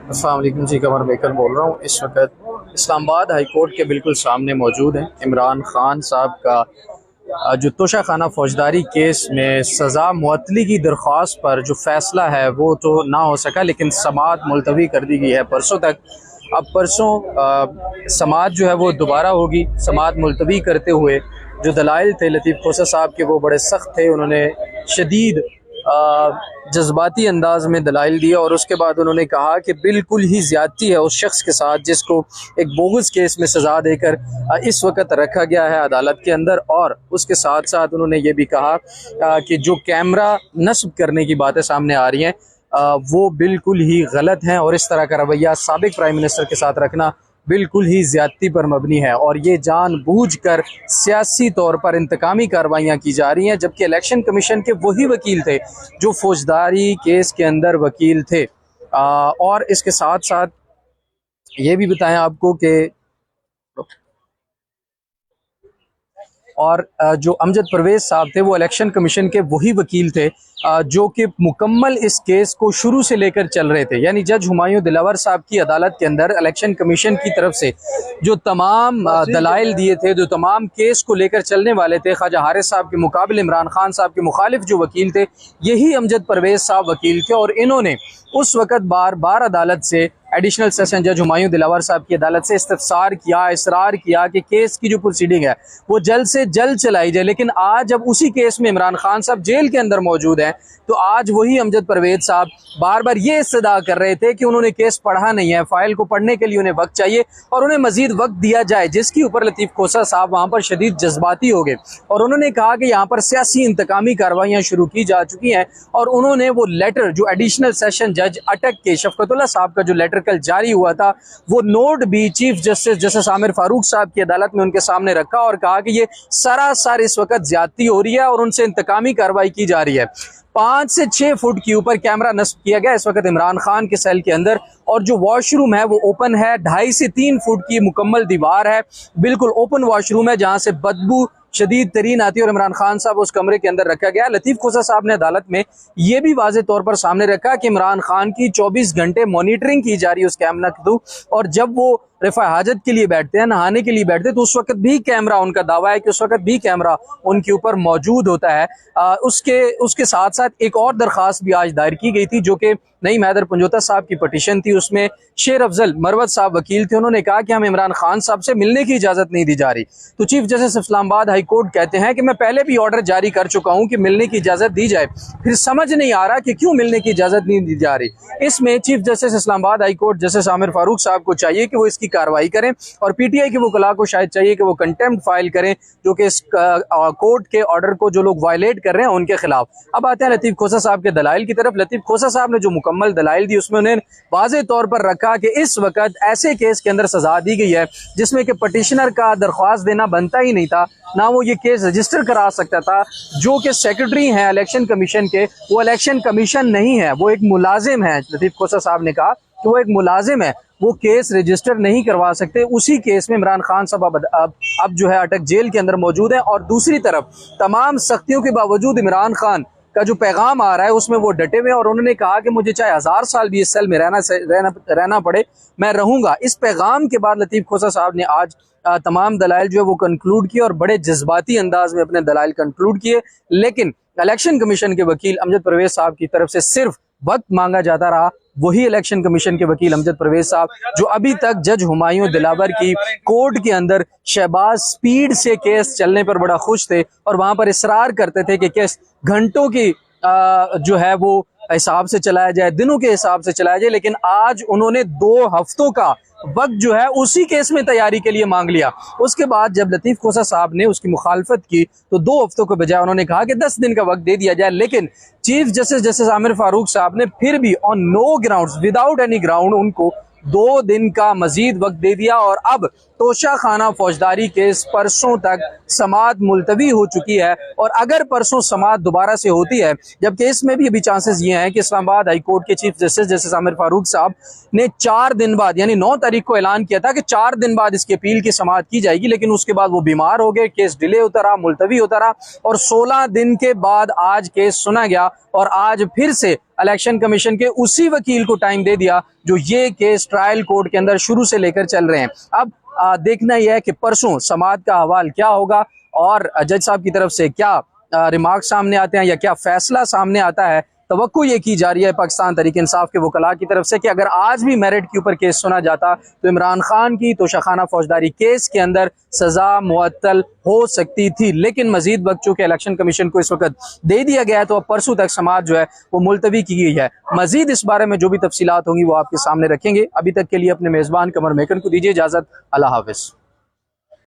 अस्सलाम वालेकुम जी, कमर बेकर बोल रहा हूँ। इस वक्त इस्लामाबाद हाई कोर्ट के बिल्कुल सामने मौजूद हैं। इमरान खान साहब का जो तोशा खाना फौजदारी केस में सज़ा मुअत्तली की दरख्वास्त पर जो फ़ैसला है वो तो ना हो सका, लेकिन समाअत मुलतवी कर दी गई है परसों तक। अब परसों समाअत जो है वो दोबारा होगी। समाअत मुलतवी करते हुए जो दलाइल थे लतीफ़ खोसा साहब के वो बड़े सख्त थे। उन्होंने शदीद जज्बाती अंदाज में दलाइल दिया और उसके बाद उन्होंने कहा कि बिल्कुल ही ज़्यादती है उस शख्स के साथ जिसको एक बोगस केस में सज़ा देकर इस वक्त रखा गया है अदालत के अंदर। और उसके साथ साथ उन्होंने ये भी कहा कि जो कैमरा नस्ब करने की बातें सामने आ रही हैं वो बिल्कुल ही गलत हैं और इस तरह का रवैया साबिक प्राइम मिनिस्टर के साथ रखना बिल्कुल ही ज़्यादती पर मबनी है और ये जानबूझकर सियासी तौर पर इंतकामी कार्रवाइयाँ की जा रही हैं, जबकि इलेक्शन कमीशन के वही वकील थे जो फौजदारी केस के अंदर वकील थे। और इसके साथ साथ ये भी बताएं आपको कि और जो अमजद परवेज़ साहब थे वो इलेक्शन कमीशन के वही वकील थे जो कि मुकम्मल इस केस को शुरू से लेकर चल रहे थे। यानी जज हुमायूं दिलावर साहब की अदालत के अंदर इलेक्शन कमीशन की तरफ से जो तमाम दलाइल दिए थे, जो तमाम केस को लेकर चलने वाले थे, ख्वाजा हारिस साहब के मुकाबले इमरान खान साहब के मुखालिफ जो वकील थे, यही अमजद परवेज़ साहब वकील थे। और इन्होंने उस वक़्त बार बार अदालत से, एडिशनल सेशन जज हुमायूं दिलावर साहब की अदालत से इस्तफसार किया, इसरार किया कि केस की जो प्रोसीडिंग है वो जल्द से जल्द चलाई जाए। लेकिन आज जब उसी केस में इमरान खान साहब जेल के अंदर मौजूद हैं तो आज वही अमजद परवेज़ साहब बार बार ये इस्तदा कर रहे थे कि उन्होंने केस पढ़ा नहीं है, फाइल को पढ़ने के लिए उन्हें वक्त चाहिए और उन्हें मजीद वक्त दिया जाए, जिसके ऊपर लतीफ़ खोसा साहब वहाँ पर शदीद जज्बाती हो गए और उन्होंने कहा कि यहाँ पर सियासी इंतकामी कार्रवाइयाँ शुरू की जा चुकी हैं। और उन्होंने वो लेटर जो एडिशनल सेशन जज अटक के शफकतुल्लाह साहब का जो लेटर कल जारी हुआ था वो नोट भी चीफ जस्टिस आमिर फारूक साहब की अदालत में उनके सामने रखा और कहा कि ये सरासर इस वक्त ज्यादती हो रही है और उनसे इंतकामी कार्रवाई की जा रही है। 5 से 6 फुट के ऊपर कैमरा नस्ब किया गया इस वक्त इमरान खान के सेल के अंदर और जो वॉशरूम है वो ओपन है। 2.5 से 3 फुट की मुकम्मल दीवार है, बिल्कुल ओपन वॉशरूम है जहां से बदबू शदीद तरीन आती है और इमरान खान साहब उस कमरे के अंदर रखा गया। लतीफ़ खोसा साहब ने अदालत में यह भी वाज़े तौर पर सामने रखा कि इमरान खान की 24 घंटे मॉनिटरिंग की जा रही है उस कैमरा के थ्रू और जब वो रफ़ा हाजत के लिए बैठते हैं, नहाने के लिए बैठते हैं तो उस वक्त भी कैमरा, उनका दावा है कि उस वक्त भी कैमरा उनके ऊपर मौजूद होता है। उसके साथ साथ एक और दरख्वास्त भी आज दायर की गई थी जो कि नईम हैदर पंजोता साहब की पटिशन थी। उसमें शेर अफजल मरवत साहब वकील थे, उन्होंने कहा कि हमें इमरान खान साहब से मिलने की इजाज़त नहीं दी जा रही। तो chief justice Islamabad high court कहते हैं कि मैं पहले भी ऑर्डर जारी कर चुका हूं कि मिलने की इजाज़त दी जाए, फिर समझ नहीं आ रहा कि क्यों मिलने की इजाज़त नहीं दी जा रही। इसमें chief justice Islamabad high court justice Aamir Farooq साहब को चाहिए कि वो इसकी कार्रवाई करें और पीटीआई के वकला को शायद चाहिए कि वो कंटेम्प्ट फाइल करें जो कि इस कोर्ट के ऑर्डर को जो लोग वायलेट कर रहे हैं उनके खिलाफ। अब आते हैं लतीफ़ खोसा साहब के दलाइल की तरफ। लतीफ़ खोसा साहब ने जो मुकम्मल दलाइल दी उसमें उन्हें वाज़े तौर पर रखा कि इस वक्त ऐसे केस के अंदर सजा दी गई है जिसमें कि पटिशनर का दरख्वास्त देना बनता ही नहीं था, ना वो ये केस रजिस्टर करा सकता था। जो कि सेक्रेटरी हैं इलेक्शन कमीशन के, वो इलेक्शन कमीशन नहीं है, वो एक मुलाजिम है। लतीफ़ खोसा साहब ने कहा कि वो एक मुलाजिम है, वो केस रजिस्टर नहीं करवा सकते। उसी केस में इमरान खान साहब अब जो है अटक जेल के अंदर मौजूद है और दूसरी तरफ तमाम सख्तियों के बावजूद इमरान खान का जो पैगाम आ रहा है उसमें वो डटे हुए और उन्होंने कहा कि मुझे चाहे 1000 साल भी इस सेल में रहना पड़े, मैं रहूंगा। इस पैगाम के बाद लतीफ़ खोसा साहब ने आज तमाम दलाइल जो है वो कंक्लूड किए और बड़े जज्बाती अंदाज में अपने दलाइल कंक्लूड किए। लेकिन इलेक्शन कमीशन के वकील अमजद परवेज़ साहब की तरफ से सिर्फ वक्त मांगा जाता रहा। वही इलेक्शन कमीशन के वकील अमजद परवेज़ साहब जो अभी तक जज हुमायूं दिलावर की कोर्ट के अंदर शहबाज स्पीड से केस चलने पर बड़ा खुश थे और वहां पर इसरार करते थे कि केस घंटों की जो है वो हिसाब से चलाया जाए, दिनों के हिसाब से चलाया जाए। लेकिन आज उन्होंने 2 हफ्तों का वक्त जो है उसी केस में तैयारी के लिए मांग लिया। उसके बाद जब लतीफ़ खोसा साहब ने उसकी मुखालफत की तो 2 हफ्तों के बजाय उन्होंने कहा कि 10 दिन का वक्त दे दिया जाए। लेकिन चीफ जस्टिस आमिर फारूक साहब ने फिर भी on no grounds, without any ground, उनको 2 दिन का मजीद वक्त दे दिया और अब तोशा खाना फौजदारी केस परसों तक समाअत मुलतवी हो चुकी है। और अगर परसों समाअत दोबारा से होती है, जबकि इसमें भी अभी चांसेस ये हैं कि इस्लामाबाद हाई कोर्ट के चीफ जस्टिस आमिर फारूक साहब ने 4 दिन बाद यानी 9 तारीख को ऐलान किया था कि 4 दिन बाद इसकी अपील की समाअत की जाएगी, लेकिन उसके बाद वो बीमार हो गए, केस डिले होता रहा, मुलतवी होता रहा और 16 दिन के बाद आज केस सुना गया और आज फिर से इलेक्शन कमीशन के उसी वकील को टाइम दे दिया जो ये केस ट्रायल कोर्ट के अंदर शुरू से लेकर चल रहे हैं। अब देखना यह है कि परसों समाअत का हवाल क्या होगा और जज साहब की तरफ से क्या रिमार्क सामने आते हैं या क्या फैसला सामने आता है। तवक्को ये की जा रही है पाकिस्तान तहरीक इंसाफ के वकला की तरफ से कि अगर आज भी मेरिट के ऊपर केस सुना जाता तो इमरान खान की तोशाखाना फौजदारी केस के अंदर सजा मुअत्तल हो सकती थी, लेकिन मजीद वक्त चूंकि इलेक्शन कमीशन को इस वक्त दे दिया गया है तो अब परसों तक समाअत जो है वो मुलतवी की गई है। मजीद इस बारे में जो भी तफसीलात होंगी वो आपके सामने रखेंगे। अभी तक के लिए अपने मेजबान कमर मेकन को दीजिए इजाजत। अल्लाह हाफिज।